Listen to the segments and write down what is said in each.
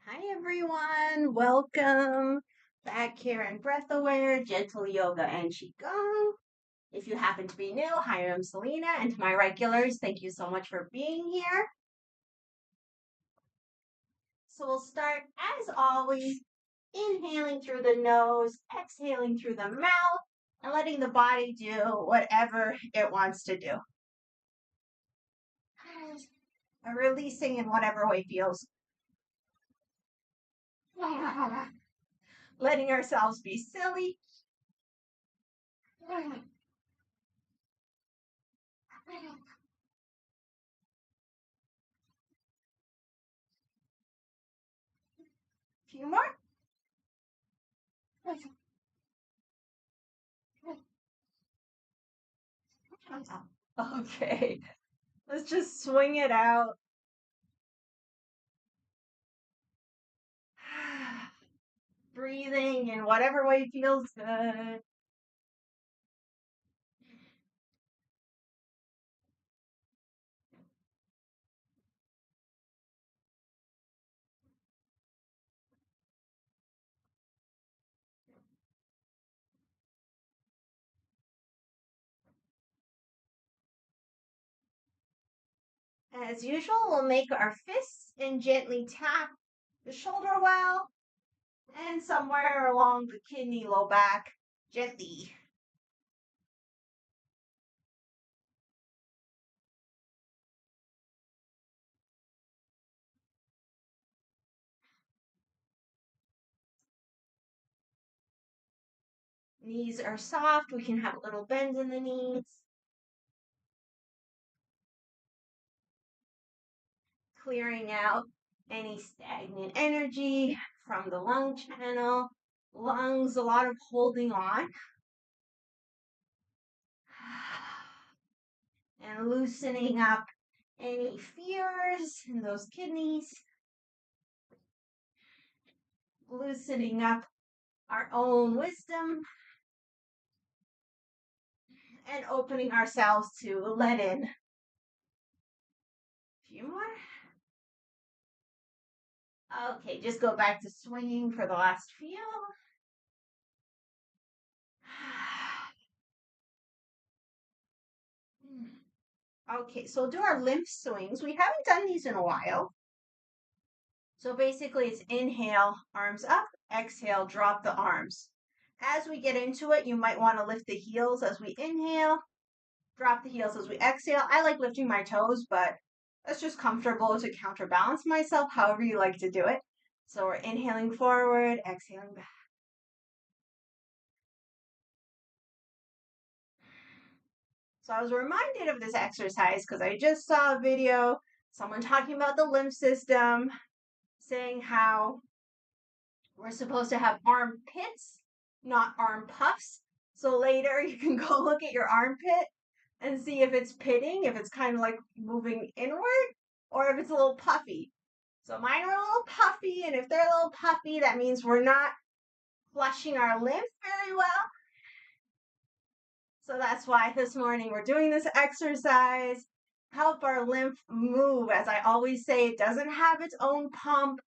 Hi everyone, welcome back here in Breath Aware, Gentle Yoga and Qi Gong. If you happen to be new, hi, I'm Celina, and to my regulars, thank you so much for being here. So we'll start, as always, inhaling through the nose, exhaling through the mouth, and letting the body do whatever it wants to do. And releasing in whatever way feels. Letting ourselves be silly. Few more. Okay, let's just swing it out. Breathing in whatever way feels good. As usual, we'll make our fists and gently tap the shoulder well and somewhere along the kidney low back, gently. Knees are soft. We can have a little bend in the knees. Clearing out any stagnant energy from the lung channel. Lungs, a lot of holding on. And loosening up any fears in those kidneys. Loosening up our own wisdom. And opening ourselves to let in. A few more. Okay, just go back to swinging for the last few. Okay, so we'll do our lymph swings. We haven't done these in a while. So basically it's inhale, arms up, exhale, drop the arms. As we get into it, you might want to lift the heels as we inhale, drop the heels as we exhale. I like lifting my toes, but that's just comfortable to counterbalance myself, however you like to do it. So we're inhaling forward, exhaling back. So I was reminded of this exercise because I just saw a video, someone talking about the lymph system, saying how we're supposed to have armpits, not arm puffs. So later you can go look at your armpit and see if it's pitting, if it's kind of like moving inward, or if it's a little puffy. So mine are a little puffy, and if they're a little puffy, that means we're not flushing our lymph very well. So that's why this morning we're doing this exercise. Help our lymph move. As I always say, it doesn't have its own pump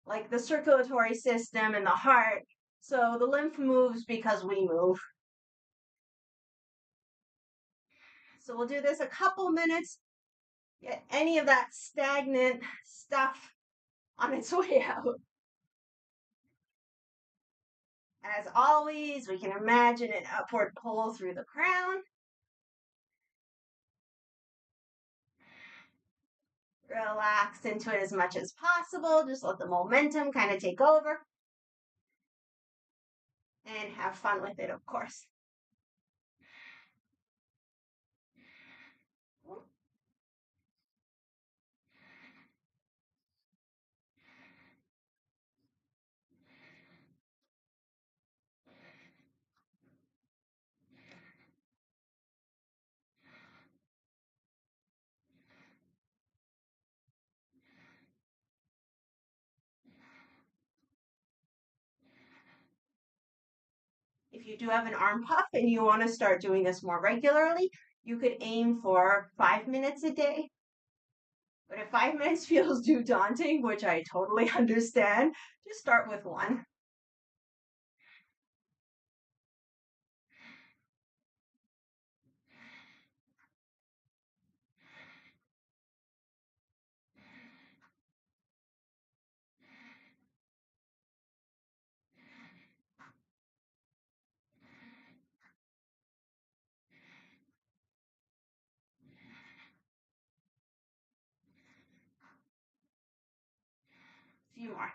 like the circulatory system and the heart. So the lymph moves because we move. So we'll do this a couple minutes. Get any of that stagnant stuff on its way out. As always, we can imagine an upward pull through the crown. Relax into it as much as possible. Just let the momentum kind of take over. And have fun with it, of course. If you do have an arm puff and you want to start doing this more regularly, you could aim for 5 minutes a day. But if 5 minutes feels too daunting, which I totally understand, just start with one. A few more.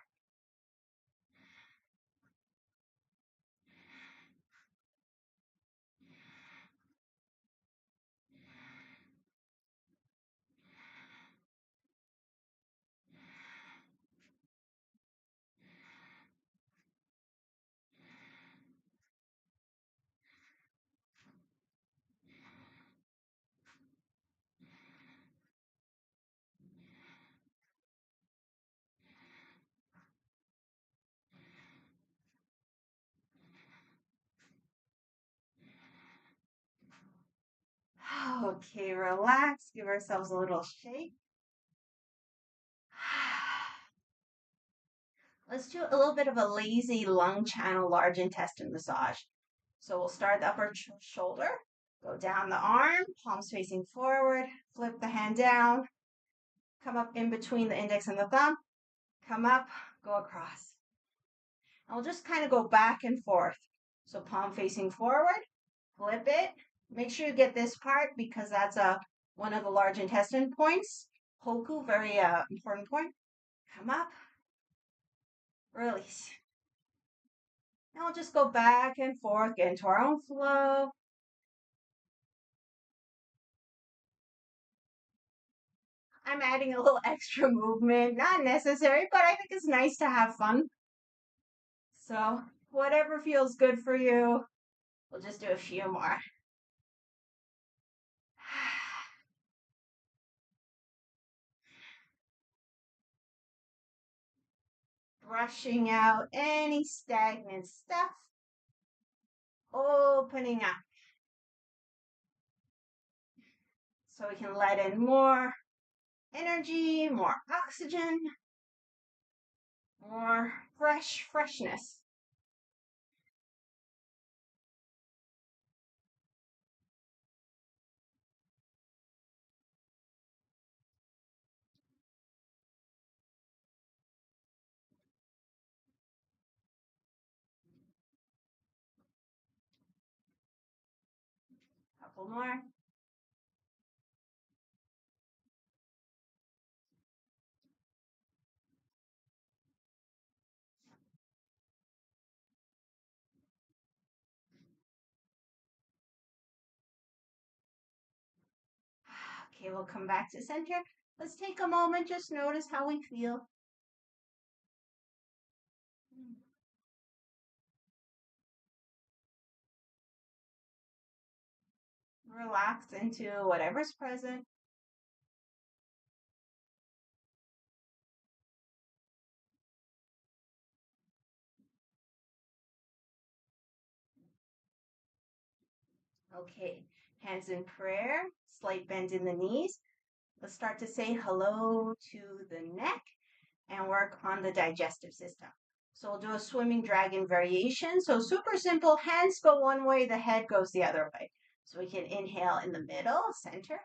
Okay, relax. Give ourselves a little shake. Let's do a little bit of a lazy lung channel large intestine massage. So we'll start the upper shoulder, go down the arm, palms facing forward, flip the hand down, come up in between the index and the thumb, come up, go across. And we'll just kind of go back and forth. So palm facing forward, flip it. Make sure you get this part because that's one of the large intestine points. Hoku, very important point. Come up, release. And we'll just go back and forth, get into our own flow. I'm adding a little extra movement, not necessary, but I think it's nice to have fun. So whatever feels good for you, we'll just do a few more. Brushing out any stagnant stuff, opening up so we can let in more energy, more oxygen, more freshness. Couple more. Okay, we'll come back to center. Let's take a moment, just notice how we feel. Relax into whatever's present. Okay, hands in prayer, slight bend in the knees. Let's start to say hello to the neck and work on the digestive system. So we'll do a swimming dragon variation. So super simple, hands go one way, the head goes the other way. So we can inhale in the middle, center.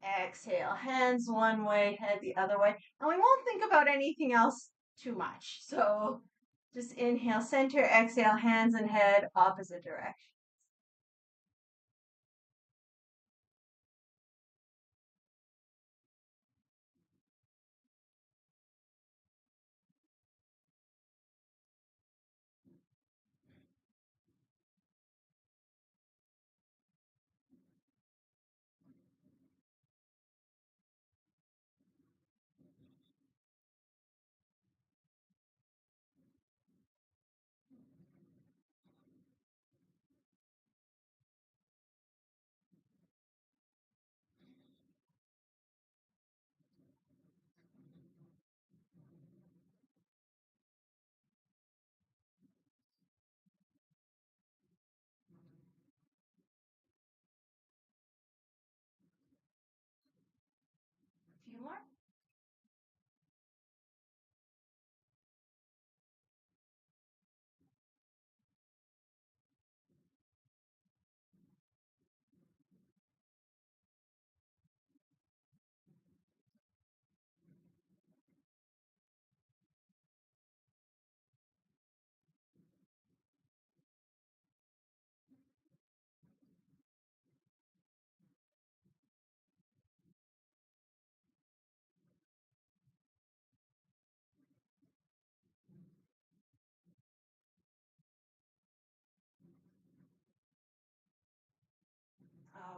Exhale, hands one way, head the other way. And we won't think about anything else too much. So just inhale, center, exhale, hands and head, opposite direction.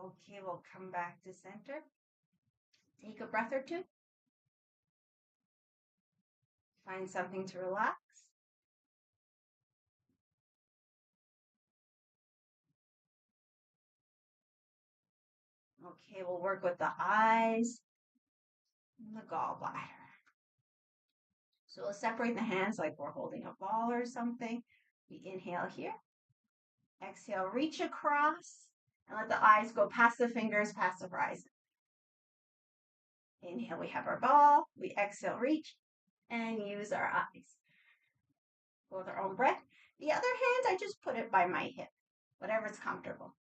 Okay, we'll come back to center. Take a breath or two. Find something to relax. Okay, we'll work with the eyes and the gallbladder. So we'll separate the hands like we're holding a ball or something. We inhale here. Exhale, reach across and let the eyes go past the fingers, past the horizon. Inhale, we have our ball. We exhale, reach, and use our eyes. Go with our own breath. The other hand, I just put it by my hip, whatever's comfortable.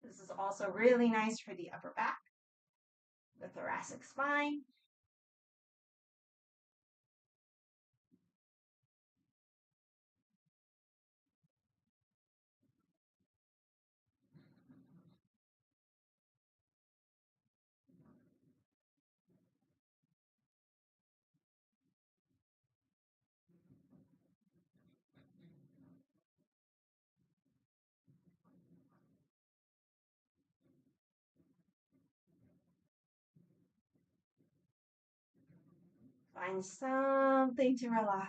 This is also really nice for the upper back, the thoracic spine. Find something to relax.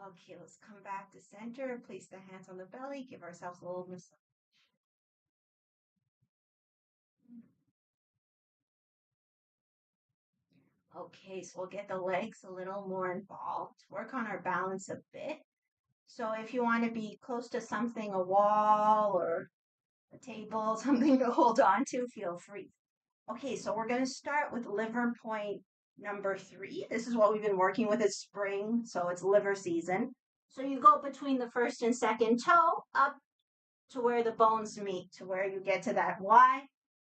Okay, let's come back to center. Place the hands on the belly. Give ourselves a little massage. Okay, so we'll get the legs a little more involved. Work on our balance a bit. So if you want to be close to something, a wall or a table, something to hold on to, feel free. Okay, so we're going to start with liver point number 3. This is what we've been working with. It's spring, so it's liver season. So you go between the first and second toe up to where the bones meet, to where you get to that Y.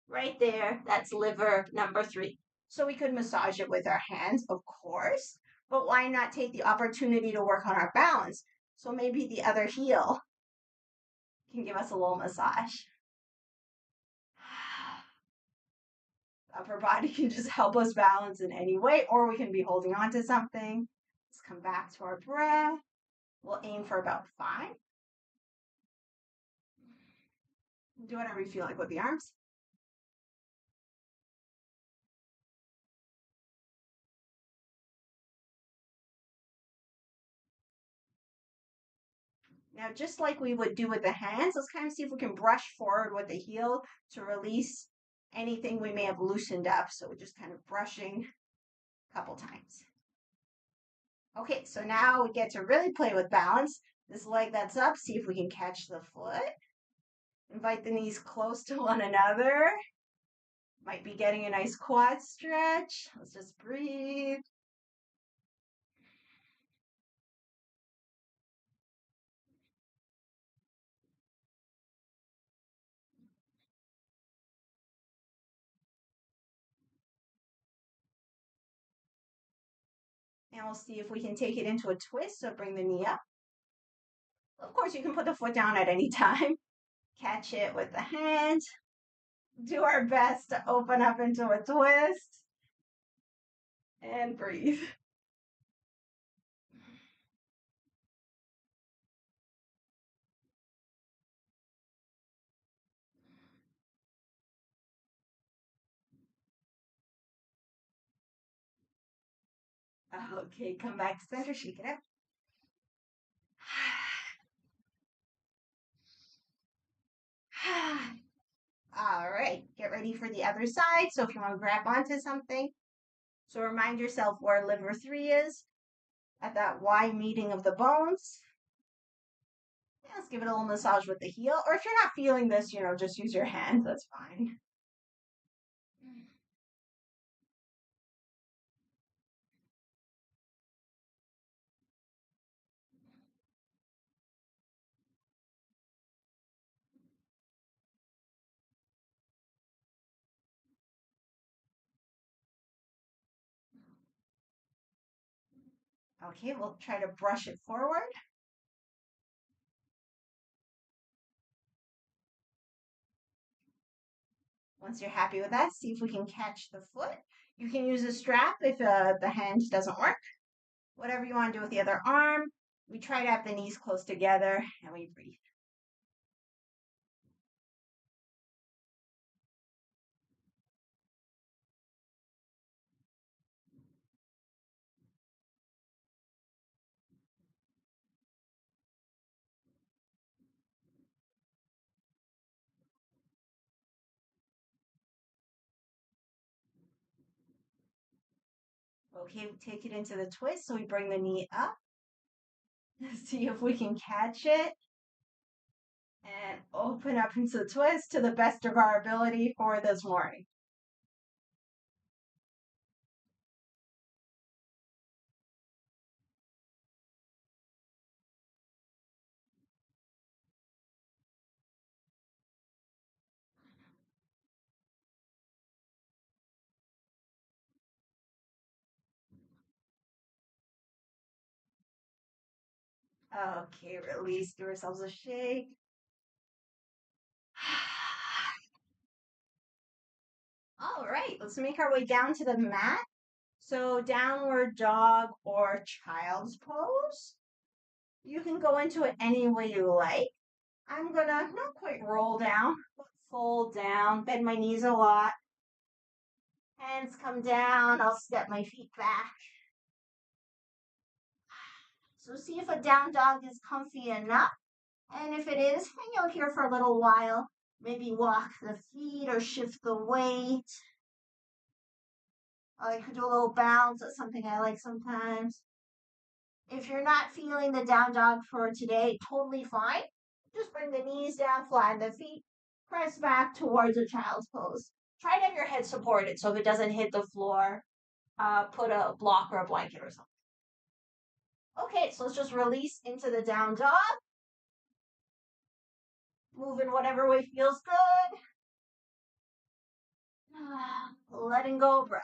Right there, that's liver number 3. So we could massage it with our hands, of course, but why not take the opportunity to work on our balance? So maybe the other heel can give us a little massage. Upper body can just help us balance in any way, or we can be holding on to something. Let's come back to our breath. We'll aim for about 5. Do whatever you feel like with the arms. Now, just like we would do with the hands, let's kind of see if we can brush forward with the heel to release anything we may have loosened up. So we're just kind of brushing a couple times. Okay, so now we get to really play with balance. This leg that's up, see if we can catch the foot. Invite the knees close to one another. Might be getting a nice quad stretch. Let's just breathe. And we'll see if we can take it into a twist. So bring the knee up. Of course, you can put the foot down at any time. Catch it with the hand. Do our best to open up into a twist. And breathe. Okay, come back to center, shake it out. All right, get ready for the other side. So if you want to grab onto something, so remind yourself where liver 3 is at that Y meeting of the bones. Yeah, let's give it a little massage with the heel. Or if you're not feeling this, just use your hands. That's fine. Okay, we'll try to brush it forward. Once you're happy with that, see if we can catch the foot. You can use a strap if the hand doesn't work. Whatever you want to do with the other arm. We try to have the knees close together and we breathe. Okay, we take it into the twist. So we bring the knee up. See if we can catch it. And open up into the twist to the best of our ability for this morning. Okay, release, give ourselves a shake. All right, let's make our way down to the mat. So downward dog or child's pose. You can go into it any way you like. I'm gonna not quite roll down, but fold down, bend my knees a lot. Hands come down, I'll step my feet back. So see if a down dog is comfy enough. And if it is, hang out here for a little while. Maybe walk the feet or shift the weight. I could do a little bounce. That's something I like sometimes. If you're not feeling the down dog for today, totally fine. Just bring the knees down, flatten the feet, press back towards a child's pose. Try to have your head supported so if it doesn't hit the floor, put a block or a blanket or something. Okay, so let's just release into the down dog. Move in whatever way feels good. Letting go, breath.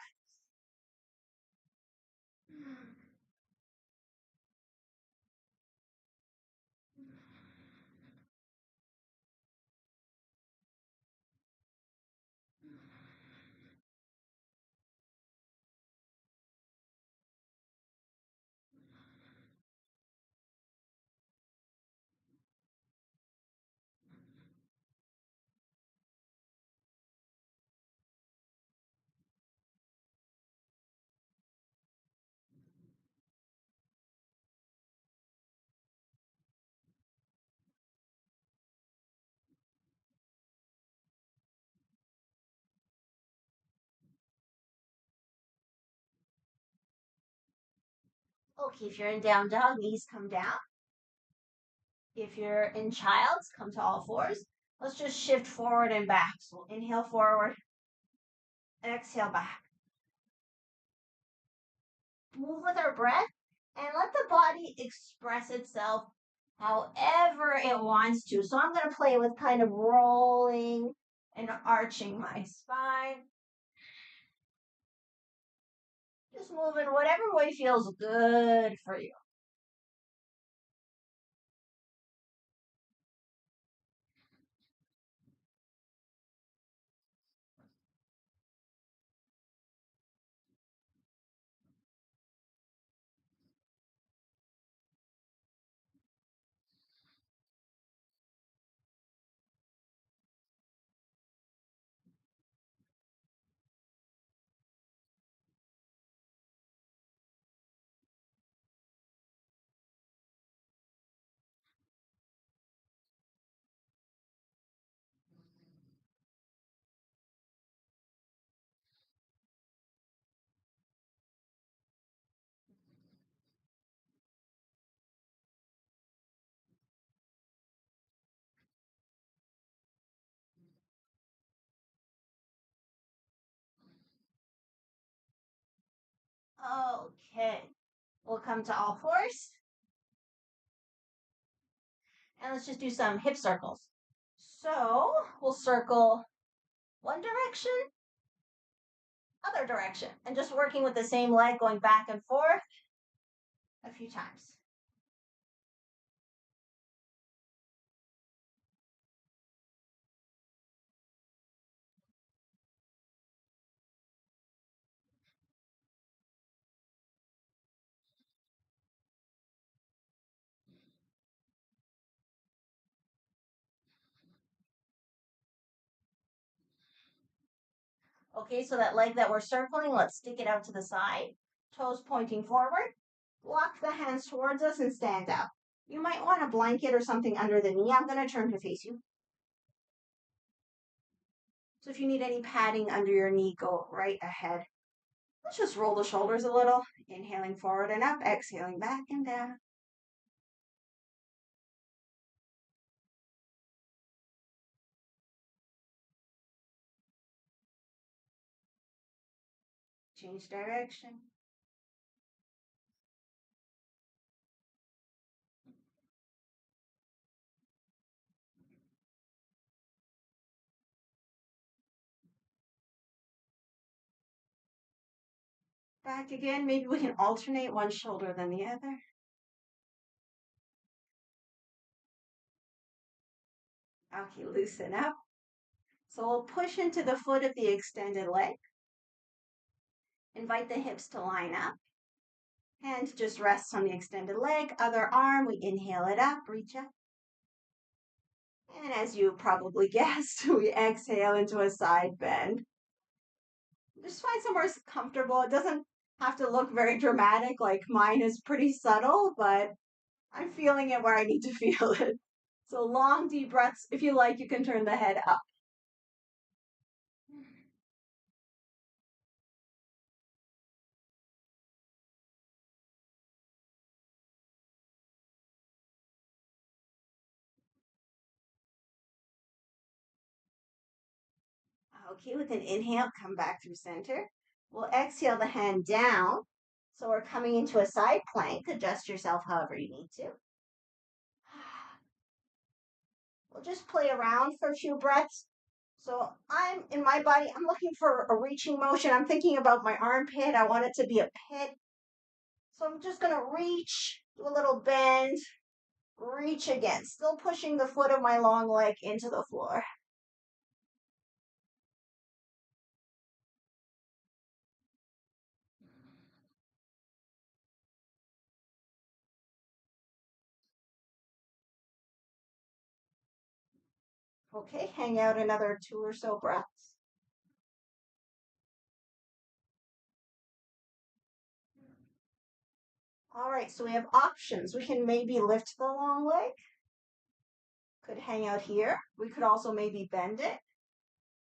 Okay, if you're in down dog, knees come down. If you're in child's, come to all fours. Let's just shift forward and back. So inhale forward, exhale back. Move with our breath and let the body express itself however it wants to. So I'm going to play with kind of rolling and arching my spine. Just move in whatever way feels good for you. Okay. We'll come to all fours. And let's just do some hip circles. So we'll circle one direction, other direction, and just working with the same leg going back and forth a few times. Okay, so that leg that we're circling, let's stick it out to the side. Toes pointing forward. Walk the hands towards us and stand up. You might want a blanket or something under the knee. I'm going to turn to face you. So if you need any padding under your knee, go right ahead. Let's just roll the shoulders a little. Inhaling forward and up, exhaling back and down. Change direction. Back again. Maybe we can alternate one shoulder than the other. Okay, loosen up. So we'll push into the foot of the extended leg. Invite the hips to line up. Hand just rests on the extended leg. Other arm, we inhale it up, reach up. And as you probably guessed, we exhale into a side bend. Just find somewhere comfortable. It doesn't have to look very dramatic, like mine is pretty subtle, but I'm feeling it where I need to feel it. So long, deep breaths. If you like, you can turn the head up. Okay, with an inhale, come back through center. We'll exhale the hand down. So we're coming into a side plank. Adjust yourself however you need to. We'll just play around for a few breaths. So I'm in my body, I'm looking for a reaching motion. I'm thinking about my armpit. I want it to be a pit. So I'm just going to reach, do a little bend, reach again, still pushing the foot of my long leg into the floor. Okay, hang out another 2 or so breaths. All right, so we have options. We can maybe lift the long leg. Could hang out here. We could also maybe bend it.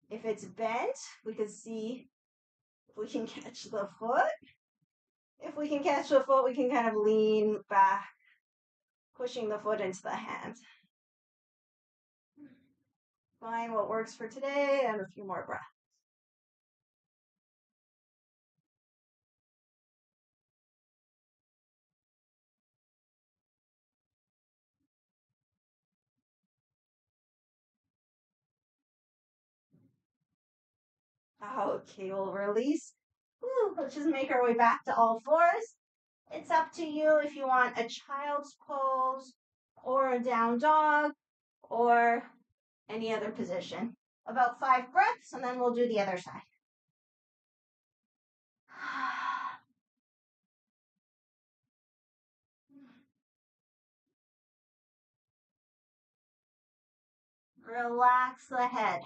If it's bent, we could see if we can catch the foot. If we can catch the foot, we can kind of lean back, pushing the foot into the hand. Find what works for today and a few more breaths. Okay, we'll release. Let's just make our way back to all fours. It's up to you if you want a child's pose or a down dog or any other position. About 5 breaths and then we'll do the other side. Relax the head.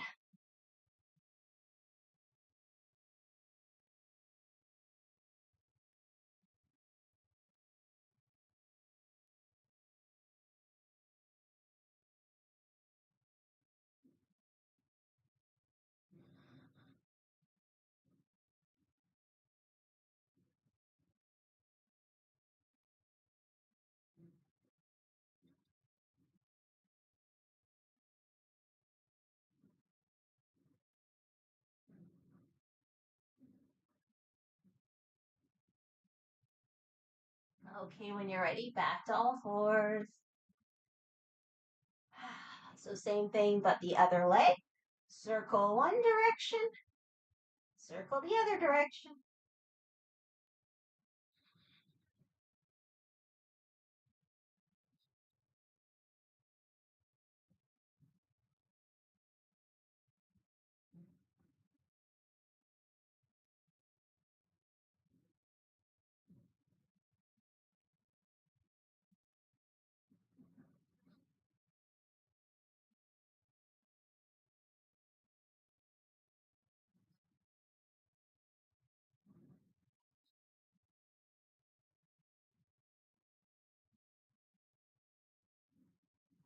Okay, when you're ready, back to all fours. So same thing, but the other leg. Circle one direction, circle the other direction.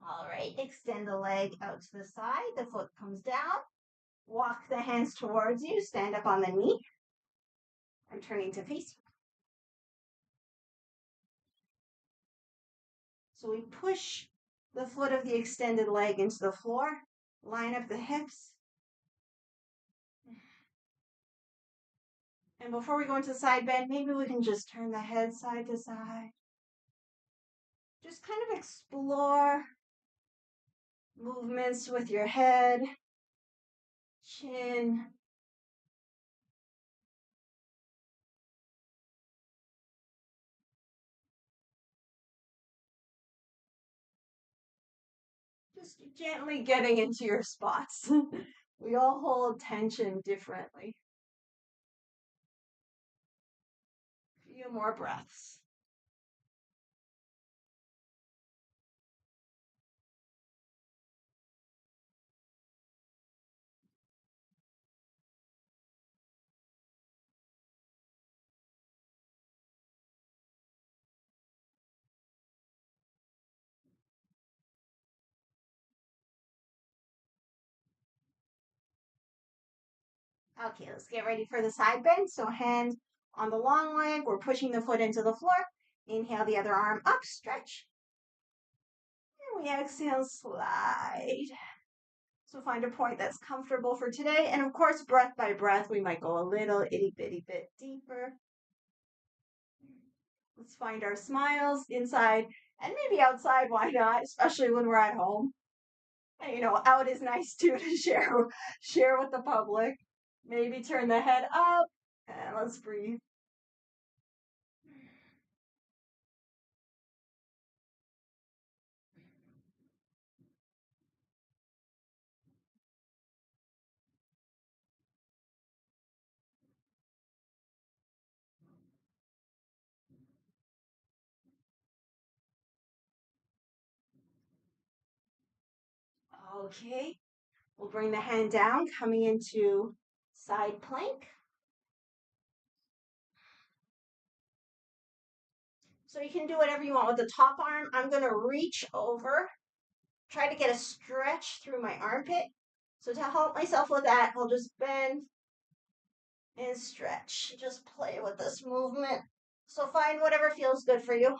All right, extend the leg out to the side. The foot comes down. Walk the hands towards you. Stand up on the knee. I'm turning to face you. So we push the foot of the extended leg into the floor. Line up the hips. And before we go into side bend, maybe we can just turn the head side to side. Just kind of explore movements with your head, chin. Just gently getting into your spots. We all hold tension differently. Few more breaths. Okay, let's get ready for the side bend. So hand on the long leg, we're pushing the foot into the floor. Inhale the other arm up, stretch. And we exhale, slide. So find a point that's comfortable for today. And of course, breath by breath, we might go a little itty bitty bit deeper. Let's find our smiles inside and maybe outside. Why not? Especially when we're at home. And, you know, out is nice too to share with the public. Maybe turn the head up and let's breathe. Okay, we'll bring the hand down, coming into side plank. So you can do whatever you want with the top arm. I'm going to reach over, try to get a stretch through my armpit. So to help myself with that, I'll just bend and stretch. Just play with this movement. So find whatever feels good for you.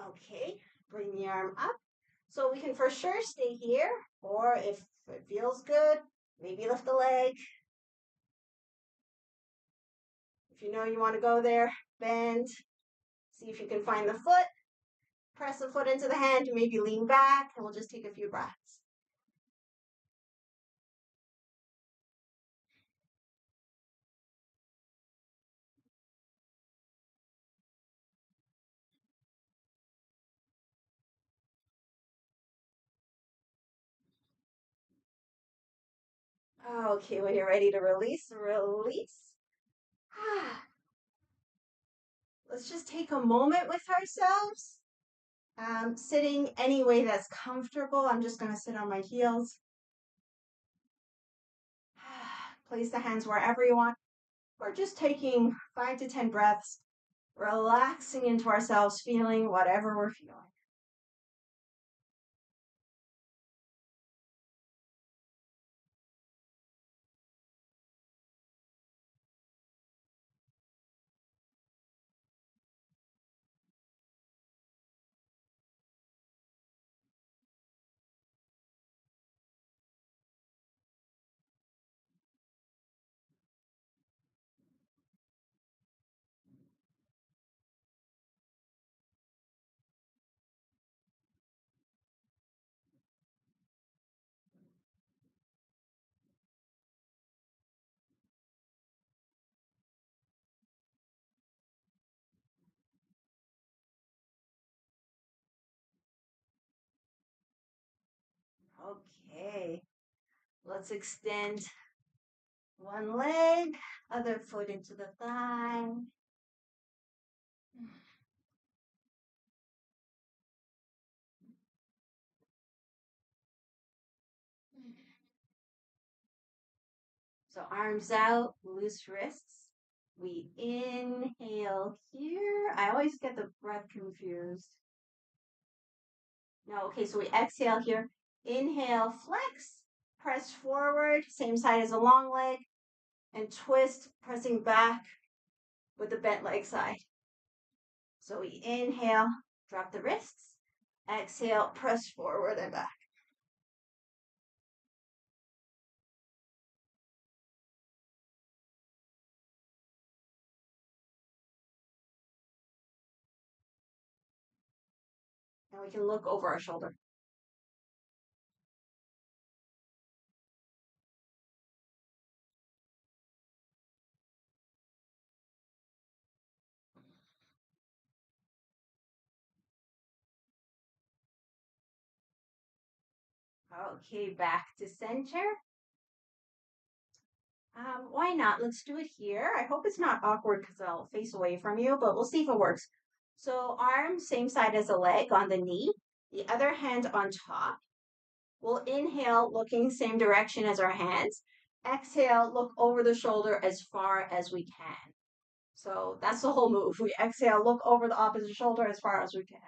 Okay, bring the arm up. So we can for sure stay here, or if it feels good, maybe lift the leg. If you know you want to go there, bend. See if you can find the foot. Press the foot into the hand, maybe lean back, and we'll just take a few breaths. Okay, when you're ready to release, release. Let's just take a moment with ourselves. Sitting any way that's comfortable. I'm just going to sit on my heels. Place the hands wherever you want. We're just taking 5 to 10 breaths, relaxing into ourselves, feeling whatever we're feeling. Okay, let's extend one leg, other foot into the thigh. So arms out, loose wrists. We inhale here. I always get the breath confused. No, okay, so we exhale here. Inhale, flex, press forward, same side as the long leg, and twist, pressing back with the bent leg side. So we inhale, drop the wrists, exhale, press forward and back. And we can look over our shoulder. Okay, back to center. Why not? Let's do it here. I hope it's not awkward because I'll face away from you, but we'll see if it works. So arm same side as the leg on the knee, the other hand on top. We'll inhale, looking same direction as our hands. Exhale, look over the shoulder as far as we can. So that's the whole move. We exhale, look over the opposite shoulder as far as we can.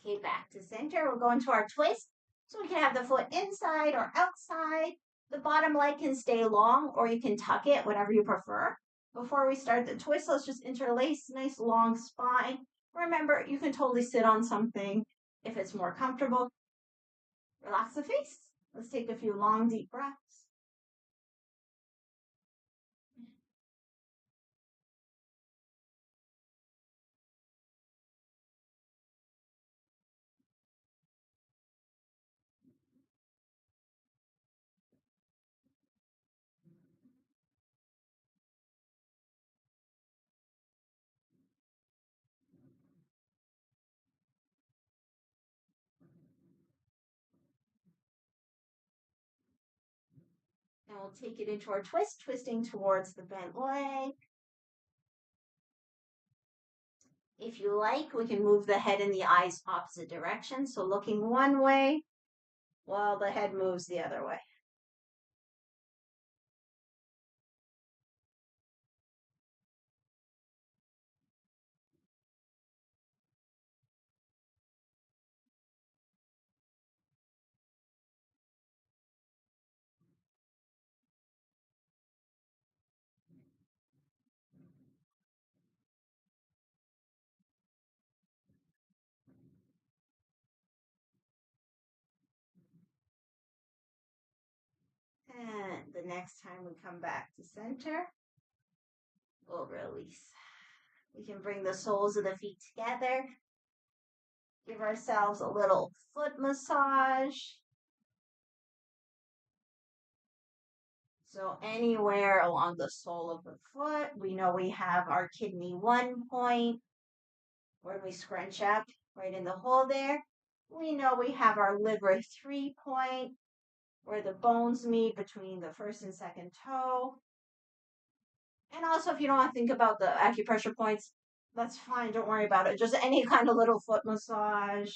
Okay, back to center. We'll go into our twist. So we can have the foot inside or outside. The bottom leg can stay long or you can tuck it, whatever you prefer. Before we start the twist, let's just interlace, nice long spine. Remember, you can totally sit on something if it's more comfortable. Relax the face. Let's take a few long, deep breaths. And we'll take it into our twist, twisting towards the bent leg. If you like, we can move the head and the eyes opposite direction. So looking one way while the head moves the other way. And the next time we come back to center, We'll release. We can bring the soles of the feet together. Give ourselves a little foot massage. So anywhere along the sole of the foot, we know we have our kidney 1 point. When we scrunch up right in the hole there, we know we have our liver 3 point, where the bones meet between the first and second toe. And also, if you don't want to think about the acupressure points, that's fine. Don't worry about it. Just any kind of little foot massage.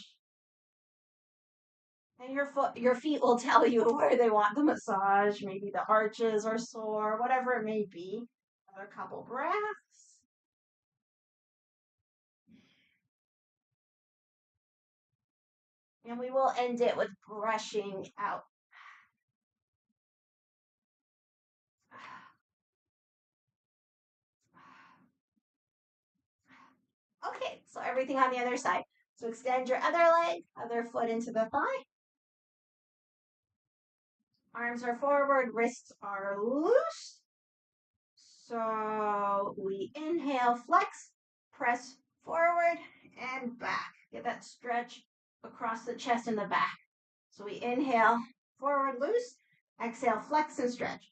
And your feet will tell you where they want the massage. Maybe the arches are sore, whatever it may be. Another couple breaths. And we will end it with brushing out. Okay, so everything on the other side. So extend your other leg, other foot into the thigh. Arms are forward, wrists are loose. So we inhale, flex, press forward and back. Get that stretch across the chest and the back. So we inhale, forward, loose. Exhale, flex and stretch.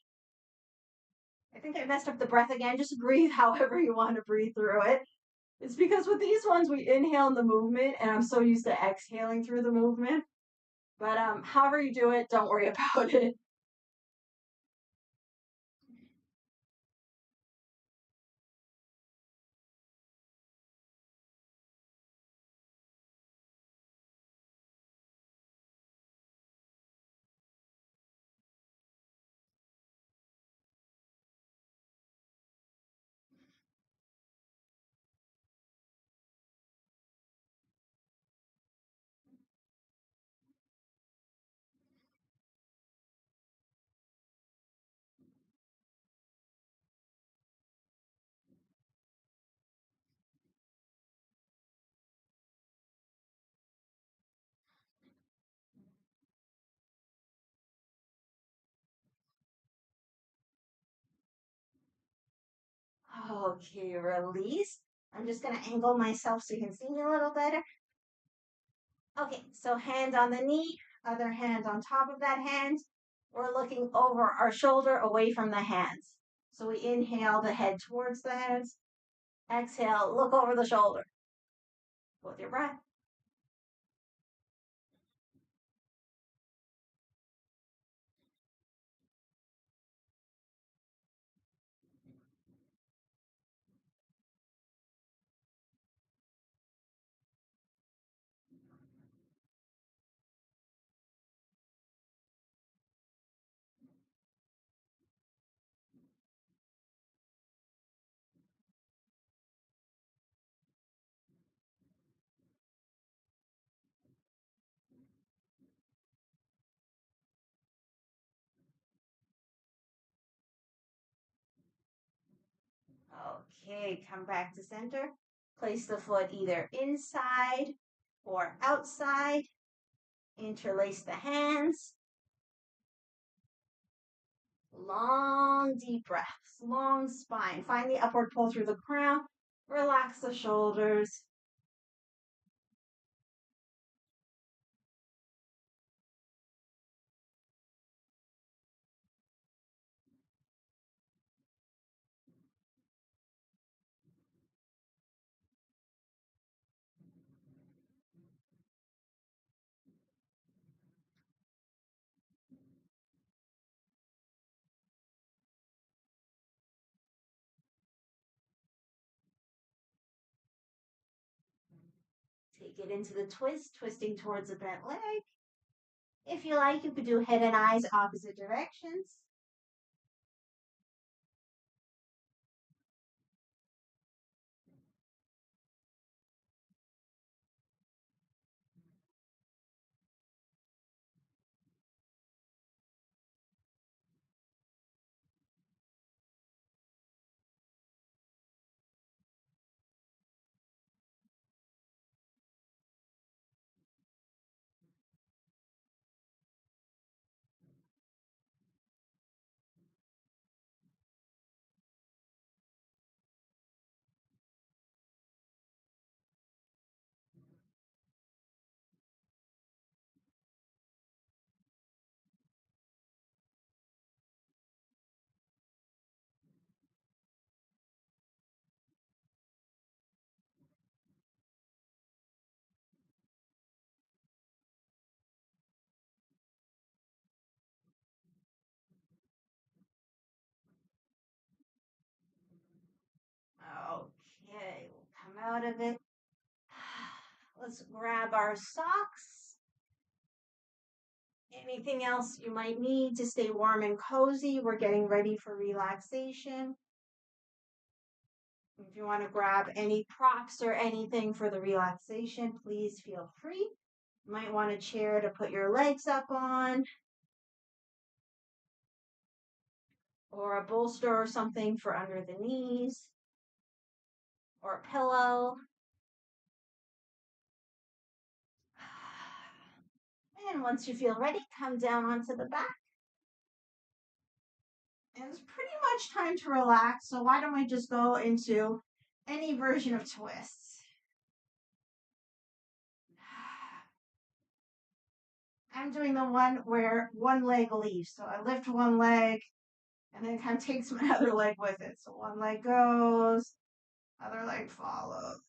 I think I messed up the breath again. Just breathe however you want to breathe through it. It's because with these ones, we inhale in the movement, and I'm so used to exhaling through the movement. But however you do it, don't worry about it. Okay, release. I'm just going to angle myself so you can see me a little better. Okay, so hand on the knee, other hand on top of that hand. We're looking over our shoulder away from the hands. So we inhale the head towards the hands. Exhale, look over the shoulder with your breath. Okay, come back to center. Place the foot either inside or outside. Interlace the hands. Long, deep breaths, long spine. Find the upward pull through the crown. Relax the shoulders. Take it into the twist, twisting towards the bent leg. If you like, you could do head and eyes opposite directions. out of it. Let's grab our socks. Anything else you might need to stay warm and cozy. We're getting ready for relaxation. If you want to grab any props or anything for the relaxation, please feel free. You might want a chair to put your legs up on, or a bolster or something for under the knees, or a pillow. And once you feel ready, come down onto the back. And it's pretty much time to relax, so why don't we just go into any version of twists. I'm doing the one where one leg leaves. So I lift one leg and then it kind of takes my other leg with it. So one leg goes, other leg follows.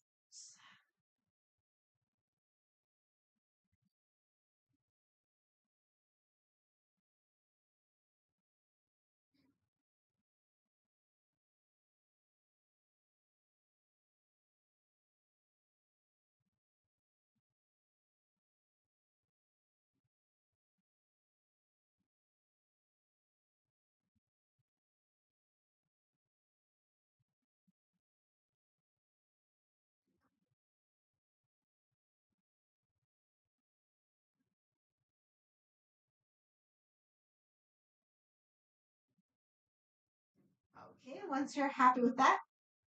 Okay, once you're happy with that,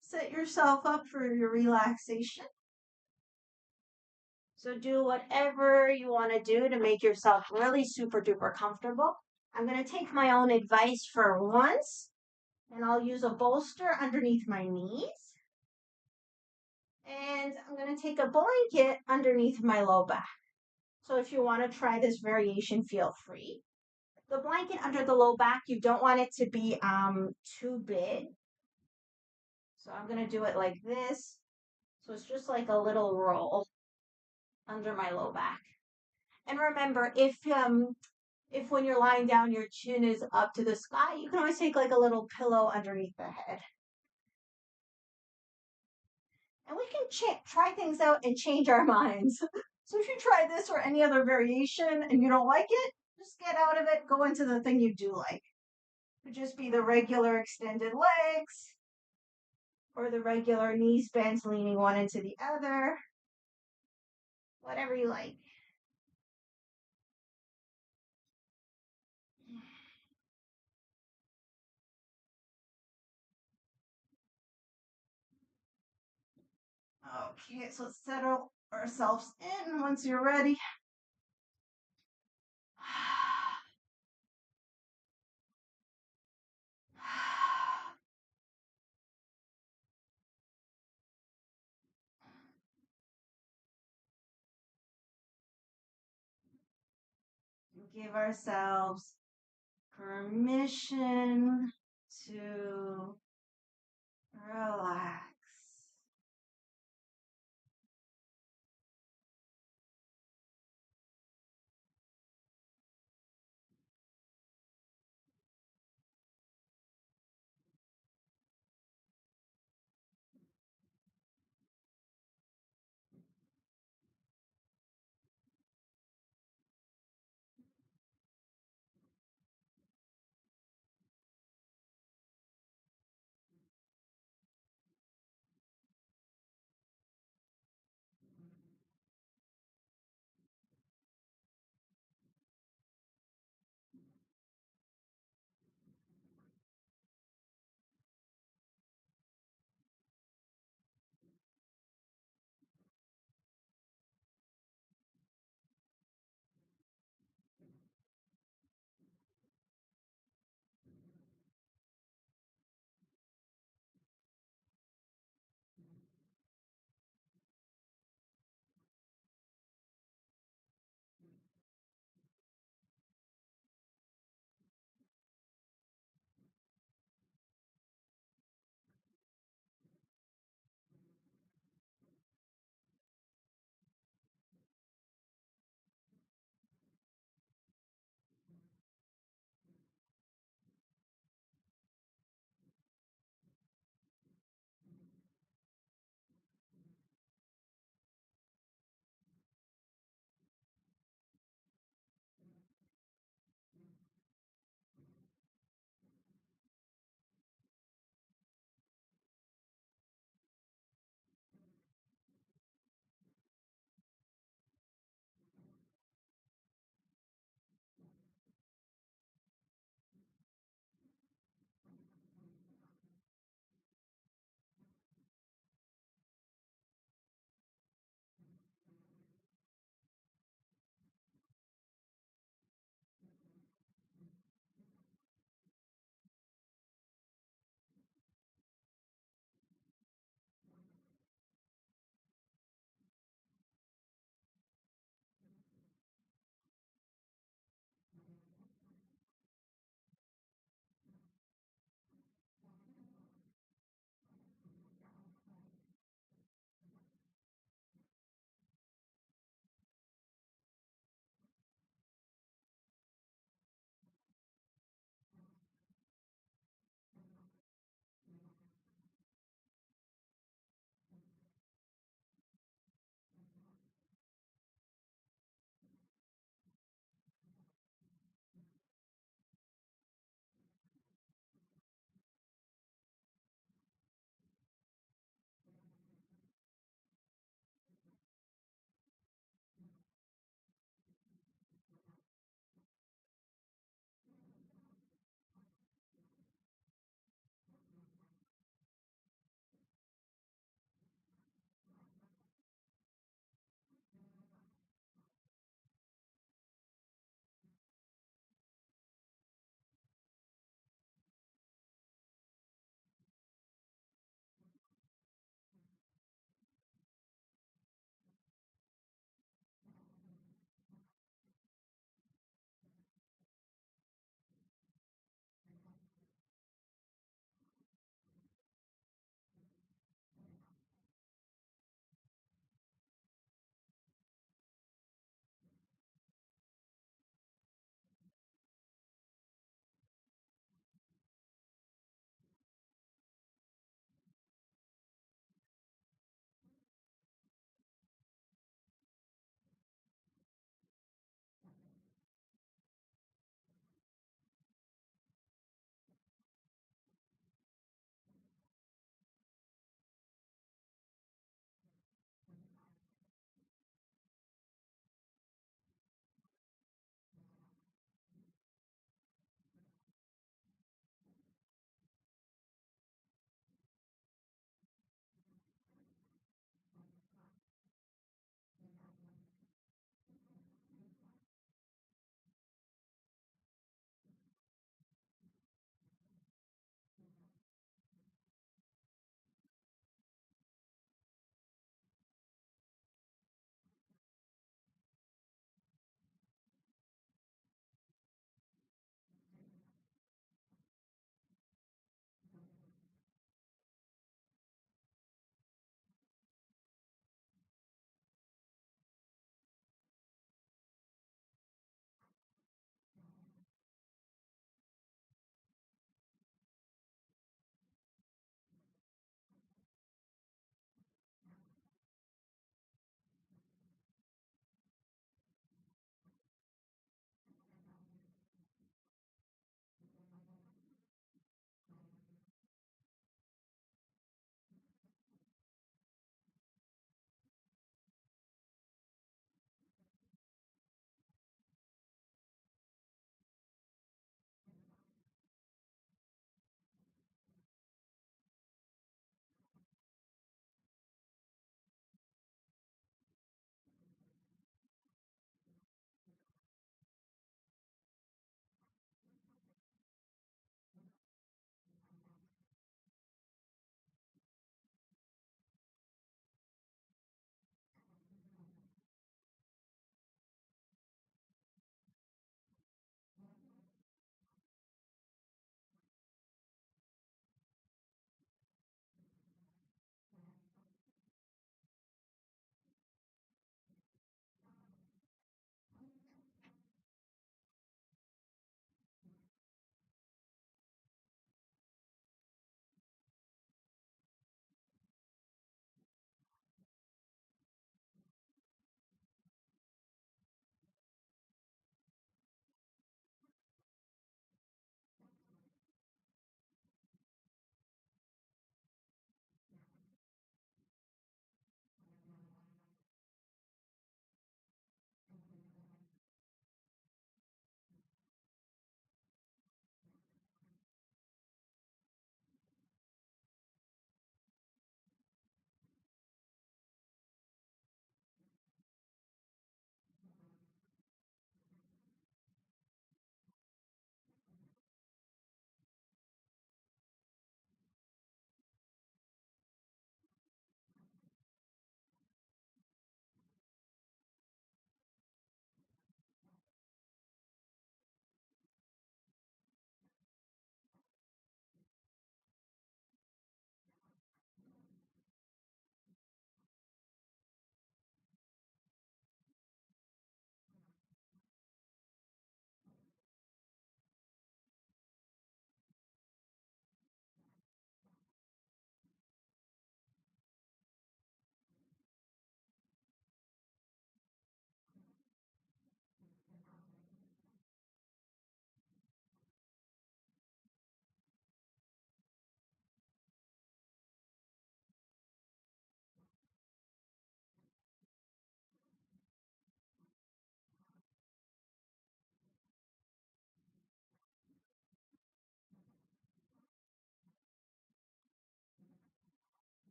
set yourself up for your relaxation. So do whatever you want to do to make yourself really super duper comfortable. I'm going to take my own advice for once, and I'll use a bolster underneath my knees. And I'm going to take a blanket underneath my low back. So if you want to try this variation, feel free. The blanket under the low back, you don't want it to be too big. So I'm going to do it like this. So it's just like a little roll under my low back. And remember, if when you're lying down, your chin is up to the sky, you can always take like a little pillow underneath the head. And we can try things out and change our minds. So if you try this or any other variation and you don't like it, just get out of it, go into the thing you do like. It could just be the regular extended legs or the regular knees bent leaning one into the other. Whatever you like. Okay, so let's settle ourselves in once you're ready. Give ourselves permission to relax.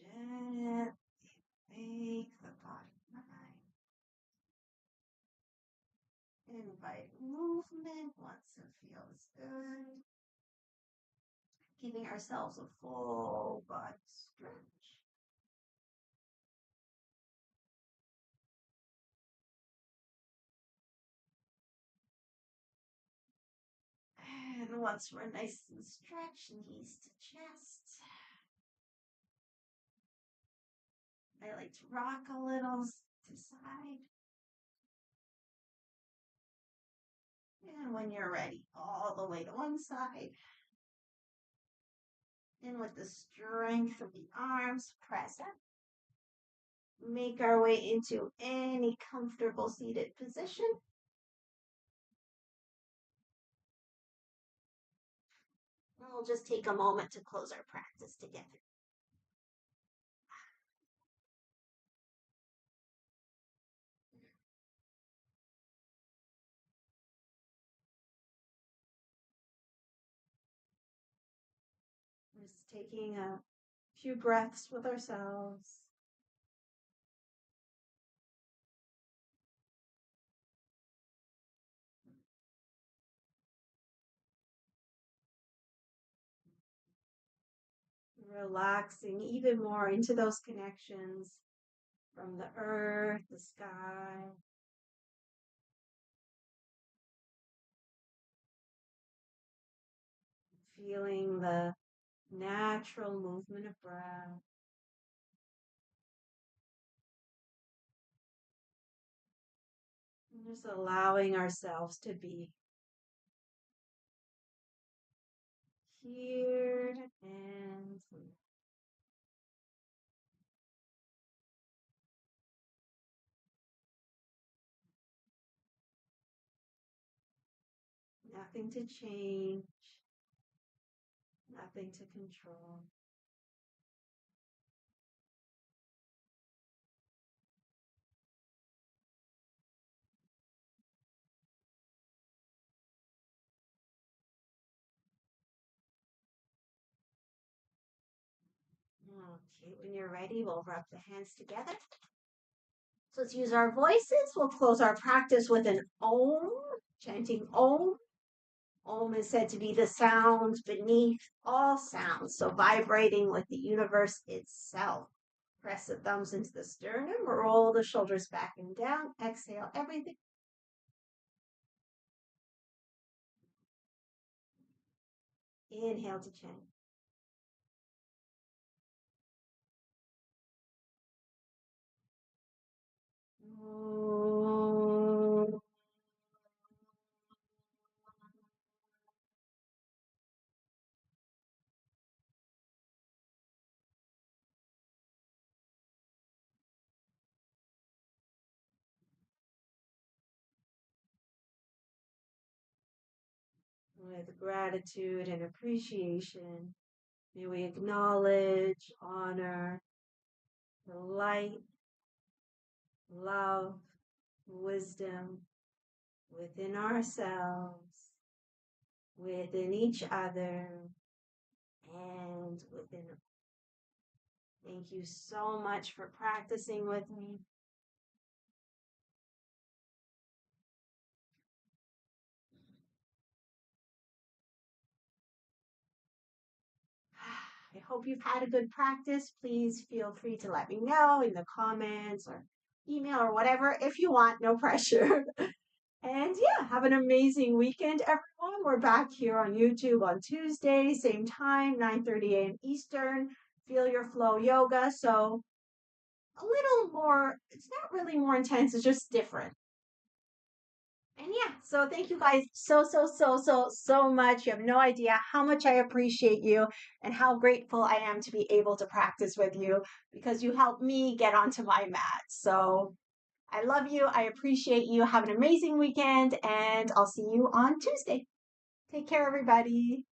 Gently make the body mind. Invite movement once it feels good. Giving ourselves a full body stretch. And once we're nice and stretched, knees to chest. I like to rock a little to side. And when you're ready, all the way to one side. And with the strength of the arms, press up. Make our way into any comfortable seated position. And we'll just take a moment to close our practice together. Just taking a few breaths with ourselves. Relaxing even more into those connections from the earth, the sky. Feeling the natural movement of breath. And just allowing ourselves to be here and nothing to change, nothing to control. Okay, when you're ready, we'll rub the hands together. So let's use our voices. We'll close our practice with an Om, chanting Om. Om is said to be the sound beneath all sounds, so vibrating with the universe itself. Press the thumbs into the sternum, roll the shoulders back and down, exhale everything. Inhale to chant. With gratitude and appreciation, may we acknowledge, honor the light, love, wisdom within ourselves, within each other, and within. Thank you so much for practicing with me. I hope you've had a good practice. Please feel free to let me know in the comments or email or whatever if you want, no pressure. And yeah, have an amazing weekend, everyone. We're back here on YouTube on Tuesday, same time, 9:30 a.m. Eastern. Feel Your Flow Yoga. So a little more, it's not really more intense, it's just different. And yeah, so thank you guys so much. You have no idea how much I appreciate you and how grateful I am to be able to practice with you because you helped me get onto my mat. So I love you. I appreciate you. Have an amazing weekend and I'll see you on Tuesday. Take care, everybody.